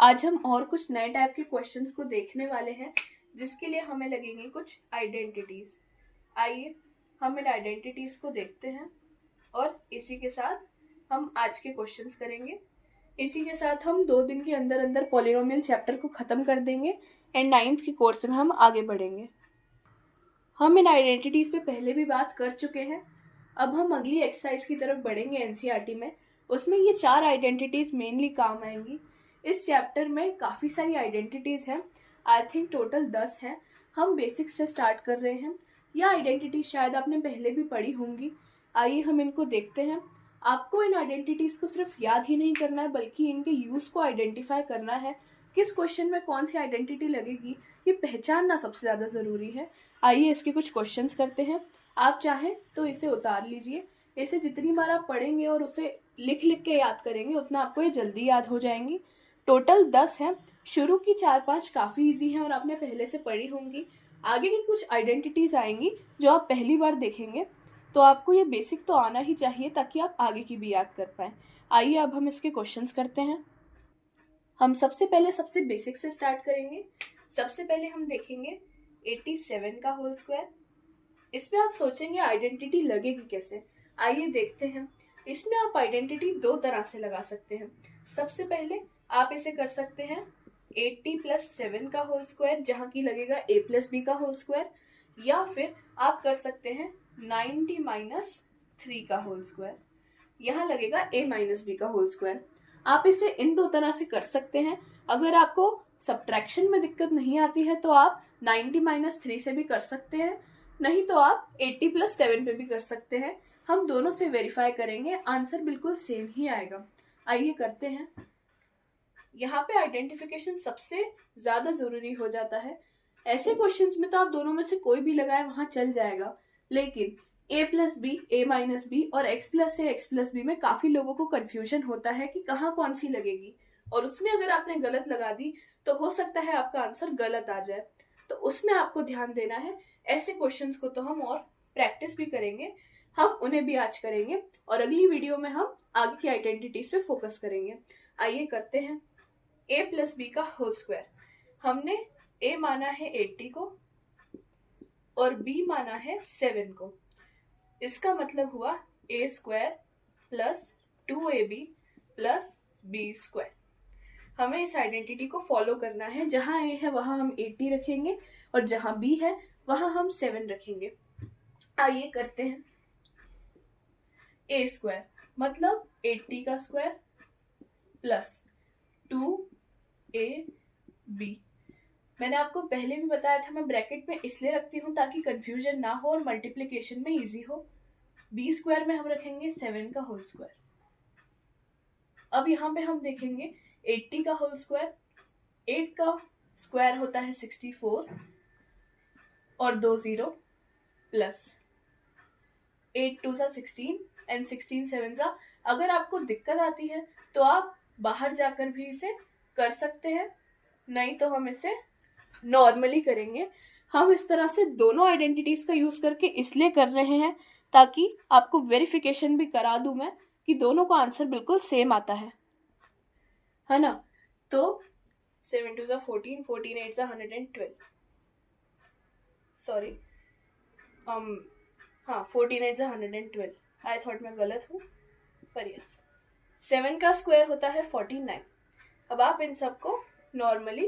आज हम और कुछ नए टाइप के क्वेश्चंस को देखने वाले हैं जिसके लिए हमें लगेंगे कुछ आइडेंटिटीज। आइए हम इन आइडेंटिटीज को देखते हैं और इसी के साथ हम आज के क्वेश्चंस करेंगे। इसी के साथ हम 2 दिन के अंदर अंदर पॉलिनोमियल चैप्टर को खत्म कर देंगे एंड 9th के कोर्स में हम आगे बढ़ेंगे। हम इन आइडेंटिटीज पे पहले भी बात कर चुके हैं। अब हम अगली एक्सरसाइज की तरफ बढ़ेंगे एनसीईआरटी में। उसमें ये 4 आइडेंटिटीज मेनली काम आएंगी। इस चैप्टर में काफ़ी सारी आइडेंटिटीज हैं। आई थिंक टोटल 10 हैं। हम बेसिक से स्टार्ट कर रहे हैं। यह आइडेंटिटी शायद आपने पहले भी पढ़ी होंगी। आइए हम इनको देखते हैं। आपको इन आइडेंटिटीज को सिर्फ याद ही नहीं करना है बल्कि इनके यूज को आइडेंटिफाई करना है। किस क्वेश्चन में कौन सी आइडेंटिटी लगेगी ये पहचानना सबसे ज़्यादा ज़रूरी है। आइए इसके कुछ क्वेश्चंस करते हैं। आप चाहें तो इसे उतार लीजिए। इसे जितनी बार आप पढ़ेंगे और उसे लिख लिख के याद करेंगे उतना आपको ये जल्दी याद हो जाएंगी। टोटल 10 हैं। शुरू की 4-5 काफ़ी इजी हैं और आपने पहले से पढ़ी होंगी। आगे की कुछ आइडेंटिटीज आएंगी जो आप पहली बार देखेंगे, तो आपको ये बेसिक तो आना ही चाहिए ताकि आप आगे की भी याद कर पाएँ। आइए अब हम इसके क्वेश्चंस करते हैं। हम सबसे पहले सबसे बेसिक से स्टार्ट करेंगे। सबसे पहले हम देखेंगे 87 का होल स्क्वायर। इसमें आप सोचेंगे आइडेंटिटी लगेगी कैसे। आइए देखते हैं। इसमें आप आइडेंटिटी 2 तरह से लगा सकते हैं। सबसे पहले आप इसे कर सकते हैं 80 + 7 का होल स्क्वायर, जहाँ की लगेगा a + b का होल स्क्वायर, या फिर आप कर सकते हैं 90 - 3 का होल स्क्वायर, यहाँ लगेगा a - b का होल स्क्वायर। आप इसे इन 2 तरह से कर सकते हैं। अगर आपको सब्ट्रैक्शन में दिक्कत नहीं आती है तो आप 90 - 3 से भी कर सकते हैं, नहीं तो आप 80 + 7 पे भी कर सकते हैं। हम दोनों से वेरीफाई करेंगे, आंसर बिल्कुल सेम ही आएगा। आइए करते हैं। यहाँ पे आइडेंटिफिकेशन सबसे ज़्यादा ज़रूरी हो जाता है। ऐसे क्वेश्चंस में तो आप दोनों में से कोई भी लगाए वहाँ चल जाएगा, लेकिन a + b, a - b और x + a, x + b में काफ़ी लोगों को कन्फ्यूजन होता है कि कहाँ कौन सी लगेगी, और उसमें अगर आपने गलत लगा दी तो हो सकता है आपका आंसर गलत आ जाए। तो उसमें आपको ध्यान देना है। ऐसे क्वेश्चंस को तो हम और प्रैक्टिस भी करेंगे, हम उन्हें भी आज करेंगे और अगली वीडियो में हम आगे की आइडेंटिटीज पे फोकस करेंगे। आइए करते हैं। a + b का होल स्क्वायर। हमने a माना है 80 को और b माना है 7 को। इसका मतलब हुआ a² + 2ab + b²। हमें इस आइडेंटिटी को फॉलो करना है। जहाँ a है वहाँ हम 80 रखेंगे और जहाँ b है वहाँ हम 7 रखेंगे। आइए करते हैं। a² मतलब 80 का स्क्वायर प्लस 2ab। मैंने आपको पहले भी बताया था, मैं ब्रैकेट में इसलिए रखती हूँ ताकि कंफ्यूजन ना हो और मल्टीप्लिकेशन में इजी हो। b² में हम रखेंगे 7 का होल स्क्वायर। अब यहाँ पे हम देखेंगे 80 का होल स्क्वायर। 8 का स्क्वायर होता है 64 और 2 0 प्लस 8 2 16 एंड 16 7। अगर आपको दिक्कत आती है तो आप बाहर जाकर भी इसे कर सकते हैं, नहीं तो हम इसे नॉर्मली करेंगे। हम इस तरह से दोनों आइडेंटिटीज का यूज करके इसलिए कर रहे हैं ताकि आपको वेरिफिकेशन भी करा दूं मैं कि दोनों का आंसर बिल्कुल सेम आता है ना। तो 7 2 14, 14 8 112। सॉरी, हाँ 14 8 112। आई थॉट मैं गलत हूँ, पर यस 7 का स्क्वायर होता है 49। अब आप इन सबको नॉर्मली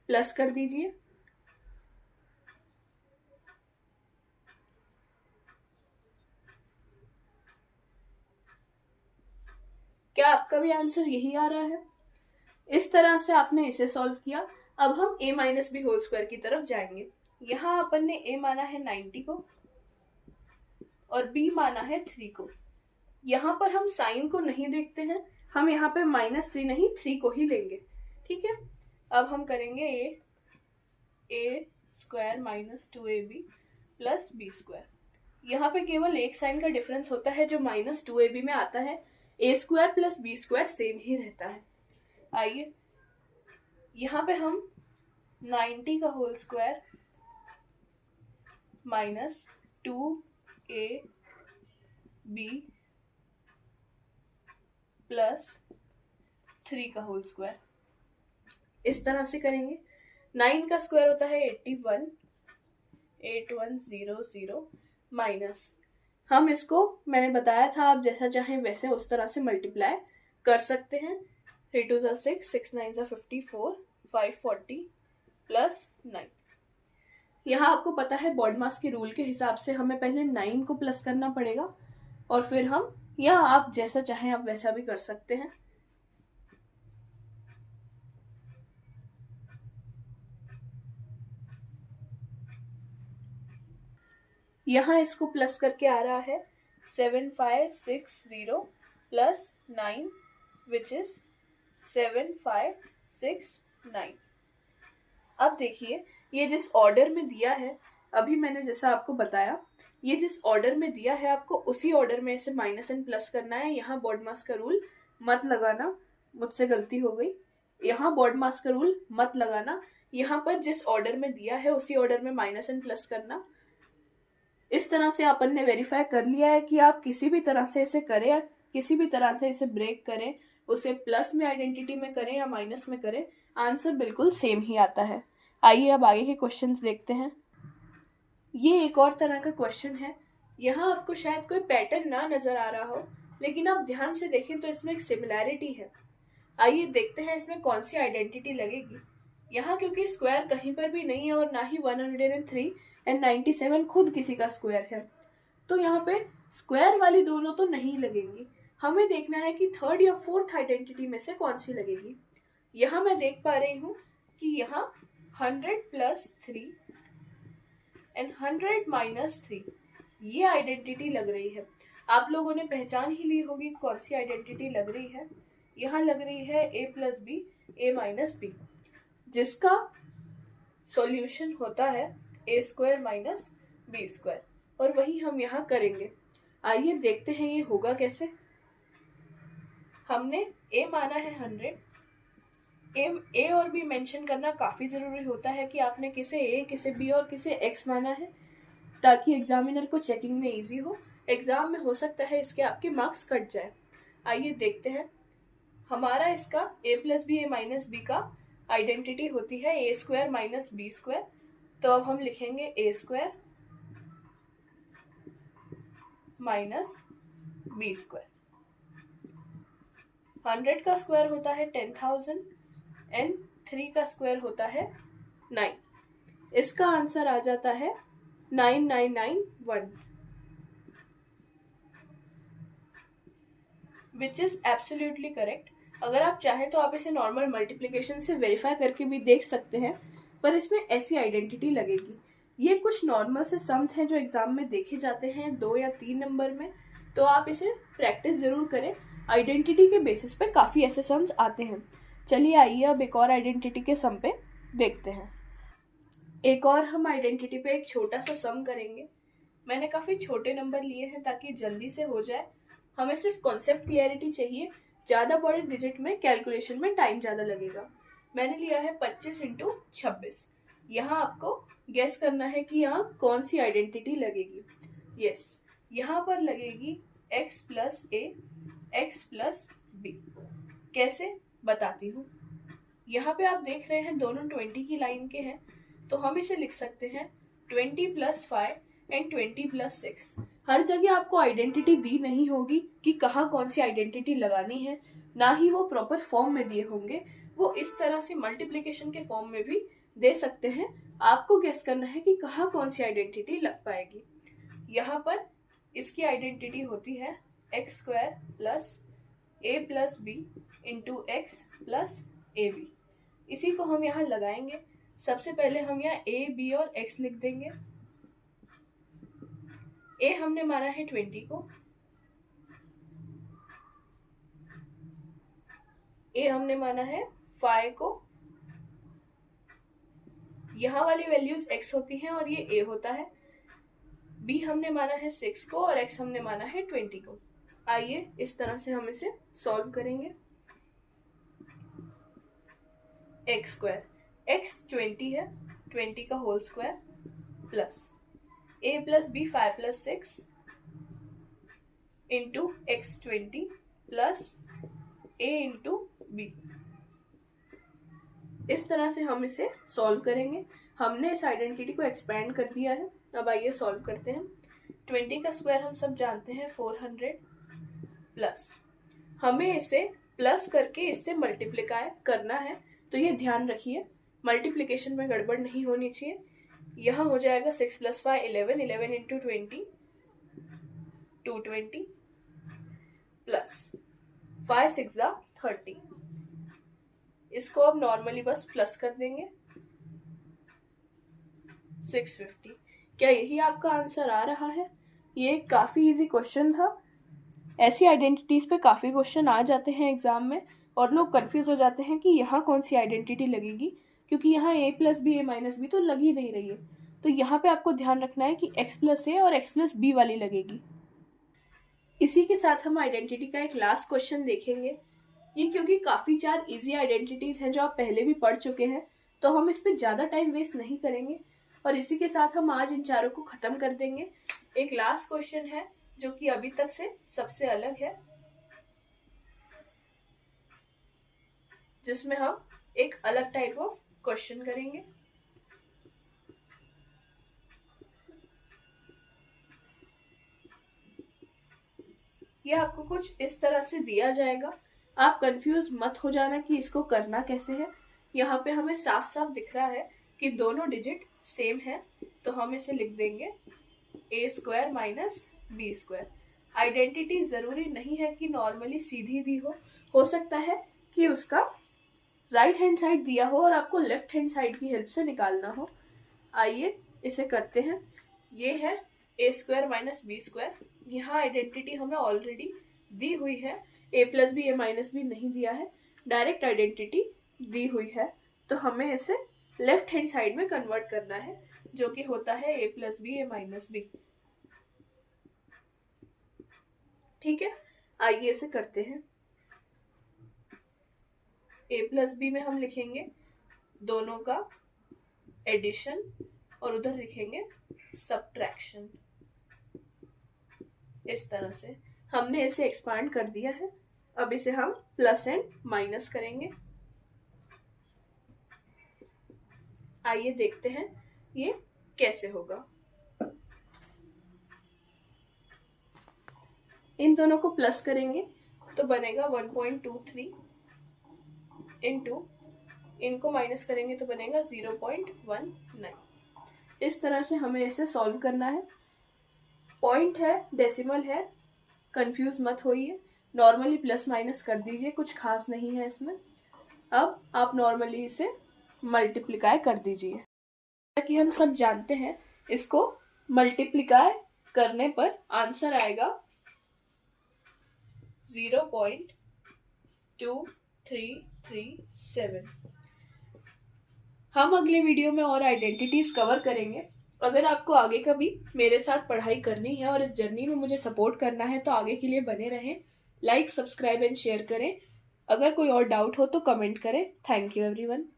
प्लस कर दीजिए। क्या आपका भी आंसर यही आ रहा है? इस तरह से आपने इसे सॉल्व किया। अब हम a - b होल स्क्वायर की तरफ जाएंगे। यहाँ अपन ने a माना है 90 को और b माना है 3 को। यहाँ पर हम साइन को नहीं देखते हैं, हम यहाँ पे -3 नहीं 3 को ही लेंगे, ठीक है। अब हम करेंगे a² - 2ab + b²। यहाँ पे केवल एक साइन का डिफरेंस होता है जो -2ab में आता है। a² + b² सेम ही रहता है। आइए यहाँ पे हम 90 का होल स्क्वायर -2ab + 3 का होल स्क्वायर। इस तरह से करेंगे। 9 का स्क्वायर होता है 8100 माइनस, हम इसको मैंने बताया था आप जैसा चाहें वैसे उस तरह से मल्टीप्लाई कर सकते हैं। 3 2 6, 6 9 54, 540 प्लस 9। यहाँ आपको पता है बॉडमास के रूल के हिसाब से हमें पहले 9 को प्लस करना पड़ेगा और फिर हम, या आप जैसा चाहें आप वैसा भी कर सकते हैं। यहाँ इसको प्लस करके आ रहा है 7560 प्लस 9 विच इज 7569। अब देखिए ये जिस ऑर्डर में दिया है, अभी मैंने जैसा आपको बताया, ये जिस ऑर्डर में दिया है आपको उसी ऑर्डर में इसे माइनस एंड प्लस करना है। यहाँ बॉडमास का रूल मत लगाना, मुझसे गलती हो गई। यहाँ बॉडमास का रूल मत लगाना, यहाँ पर जिस ऑर्डर में दिया है उसी ऑर्डर में माइनस एंड प्लस करना। इस तरह से अपन ने वेरीफाई कर लिया है कि आप किसी भी तरह से इसे करें या किसी भी तरह से इसे ब्रेक करें, उसे प्लस में आइडेंटिटी में करें या माइनस में करें, आंसर बिल्कुल सेम ही आता है। आइए अब आगे के क्वेश्चंस देखते हैं। ये एक और तरह का क्वेश्चन है। यहाँ आपको शायद कोई पैटर्न ना नजर आ रहा हो, लेकिन आप ध्यान से देखें तो इसमें एक सिमिलैरिटी है। आइए देखते हैं इसमें कौन सी आइडेंटिटी लगेगी। यहाँ क्योंकि स्क्वायर कहीं पर भी नहीं है और ना ही 103 एंड 97 खुद किसी का स्क्वायर है, तो यहाँ पे स्क्वायर वाली दोनों तो नहीं लगेंगी। हमें देखना है कि थर्ड या फोर्थ आइडेंटिटी में से कौन सी लगेगी। यहाँ मैं देख पा रही हूँ कि यहाँ 100 प्लस 3 एंड 100 माइनस 3 ये आइडेंटिटी लग रही है। आप लोगों ने पहचान ही ली होगी कौन सी आइडेंटिटी लग रही है। यहाँ लग रही है a plus b, a minus b, जिसका सॉल्यूशन होता है a square minus b square, और वही हम यहाँ करेंगे। आइए देखते हैं ये होगा कैसे। हमने a माना है 100, a और b मेंशन करना काफी जरूरी होता है कि आपने किसे a, किसे b और किसे x माना है, ताकि एग्जामिनर को चेकिंग में इजी हो। एग्जाम में हो सकता है इसके आपके मार्क्स कट जाए। आइए देखते हैं। हमारा इसका a plus b, a minus b का आइडेंटिटी होती है a square minus b square, तो अब हम लिखेंगे a square minus b square. 100 का स्क्वायर होता है 10,000 एंड 3 का स्क्वायर होता है 9। इसका आंसर आ जाता है 9991, विच इज एब्सोल्युटली करेक्ट। अगर आप चाहें तो आप इसे नॉर्मल मल्टीप्लिकेशन से वेरीफाई करके भी देख सकते हैं, पर इसमें ऐसी आइडेंटिटी लगेगी। ये कुछ नॉर्मल से सम्स हैं जो एग्जाम में देखे जाते हैं 2 या 3 नंबर में, तो आप इसे प्रैक्टिस जरूर करें। आइडेंटिटी के बेसिस पे काफ़ी ऐसे सम्स आते हैं। चलिए आइए अब एक और आइडेंटिटी के सम पे देखते हैं। एक और हम आइडेंटिटी पे एक छोटा सा सम करेंगे। मैंने काफ़ी छोटे नंबर लिए हैं ताकि जल्दी से हो जाए। हमें सिर्फ कॉन्सेप्ट क्लियरिटी चाहिए, ज़्यादा बड़े डिजिट में कैलकुलेशन में टाइम ज़्यादा लगेगा। मैंने लिया है 25 इंटू 26। यहाँ आपको गेस करना है कि यहाँ कौन सी आइडेंटिटी लगेगी। यस, यहाँ पर लगेगी x प्लस ए, एक्स प्लस बी। कैसे बताती हूँ। यहाँ पे आप देख रहे हैं दोनों 20 की लाइन के हैं, तो हम इसे लिख सकते हैं 20 प्लस 5 एंड 20 प्लस 6। हर जगह आपको आइडेंटिटी दी नहीं होगी कि कहाँ कौन सी आइडेंटिटी लगानी है, ना ही वो प्रॉपर फॉर्म में दिए होंगे। वो इस तरह से मल्टीप्लिकेशन के फॉर्म में भी दे सकते हैं। आपको गेस करना है कि कहाँ कौन सी आइडेंटिटी लग पाएगी। यहाँ पर इसकी आइडेंटिटी होती है x square plus a plus b into x plus a b. इसी को हम यहाँ लगाएंगे। सबसे पहले हम यहाँ ए, बी और एक्स लिख देंगे। ए हमने माना है 20 को, ए हमने माना है 5 को, यहाँ वाली वैल्यूज x होती हैं और ये a होता है। b हमने माना है 6 को और x हमने माना है 20 को। आइए इस तरह से हम इसे सॉल्व करेंगे। x स्क्वायर, x 20 है, 20 का whole square plus a plus b 5 plus 6 into x 20 plus a into b. इस तरह से हम इसे सॉल्व करेंगे। हमने इस आइडेंटिटी को एक्सपेंड कर दिया है। अब आइए सॉल्व करते हैं। 20 का स्क्वायर हम सब जानते हैं 400 प्लस, हमें इसे प्लस करके इससे मल्टीप्लीकाई करना है, तो ये ध्यान रखिए मल्टीप्लिकेशन में गड़बड़ नहीं होनी चाहिए। यह हो जाएगा 6 + 5 11, 11 × 20 220 प्लस 5 × 6 = 30। इसको अब नॉर्मली बस प्लस कर देंगे 650। क्या यही आपका आंसर आ रहा है? ये काफ़ी इजी क्वेश्चन था। ऐसी आइडेंटिटीज पे काफ़ी क्वेश्चन आ जाते हैं एग्जाम में और लोग कंफ्यूज हो जाते हैं कि यहाँ कौन सी आइडेंटिटी लगेगी, क्योंकि यहाँ a + b a - b तो लग ही नहीं रही है। तो यहाँ पे आपको ध्यान रखना है कि x + a और x + b वाली लगेगी। इसी के साथ हम आइडेंटिटी का एक लास्ट क्वेश्चन देखेंगे। ये क्योंकि काफ़ी 4 इजी आइडेंटिटीज हैं जो आप पहले भी पढ़ चुके हैं, तो हम इस पर ज़्यादा टाइम वेस्ट नहीं करेंगे और इसी के साथ हम आज इन चारों को ख़त्म कर देंगे। एक लास्ट क्वेश्चन है जो कि अभी तक से सबसे अलग है, जिसमें हम एक अलग टाइप ऑफ क्वेश्चन करेंगे। ये आपको कुछ इस तरह से दिया जाएगा। आप कंफ्यूज मत हो जाना कि इसको करना कैसे है। यहाँ पे हमें साफ साफ दिख रहा है कि दोनों डिजिट सेम है, तो हम इसे लिख देंगे a² - b²। आइडेंटिटी जरूरी नहीं है कि नॉर्मली सीधी दी हो सकता है कि उसका राइट हैंड साइड दिया हो और आपको लेफ्ट हैंड साइड की हेल्प से निकालना हो। आइए इसे करते हैं। ये है a² - b²। यहाँ आइडेंटिटी हमें ऑलरेडी दी हुई है, a + b a - b नहीं दिया है, डायरेक्ट आइडेंटिटी दी हुई है, तो हमें इसे लेफ्ट हैंड साइड में कन्वर्ट करना है, जो कि होता है a + b a - b। ठीक है, आइए इसे करते हैं। a + b में हम लिखेंगे दोनों का एडिशन और उधर लिखेंगे सब्ट्रैक्शन। इस तरह से हमने इसे एक्सपांड कर दिया है। अब इसे हम प्लस एंड माइनस करेंगे। आइए देखते हैं ये कैसे होगा। इन दोनों को प्लस करेंगे तो बनेगा 1.23 इंटू, इनको माइनस करेंगे तो बनेगा 0.19। इस तरह से हमें इसे सॉल्व करना है। पॉइंट है, डेसिमल है, कंफ्यूज मत होइए। नॉर्मली प्लस माइनस कर दीजिए, कुछ खास नहीं है इसमें। अब आप नॉर्मली इसे मल्टीप्लिकाई कर दीजिए। जैसा कि हम सब जानते हैं, इसको मल्टीप्लिकाई करने पर आंसर आएगा 0.2337। हम अगले वीडियो में और आइडेंटिटीज कवर करेंगे। अगर आपको आगे कभी मेरे साथ पढ़ाई करनी है और इस जर्नी में मुझे सपोर्ट करना है तो आगे के लिए बने रहें। लाइक, सब्सक्राइब एंड शेयर करें। अगर कोई और डाउट हो तो कमेंट करें। Thank you everyone.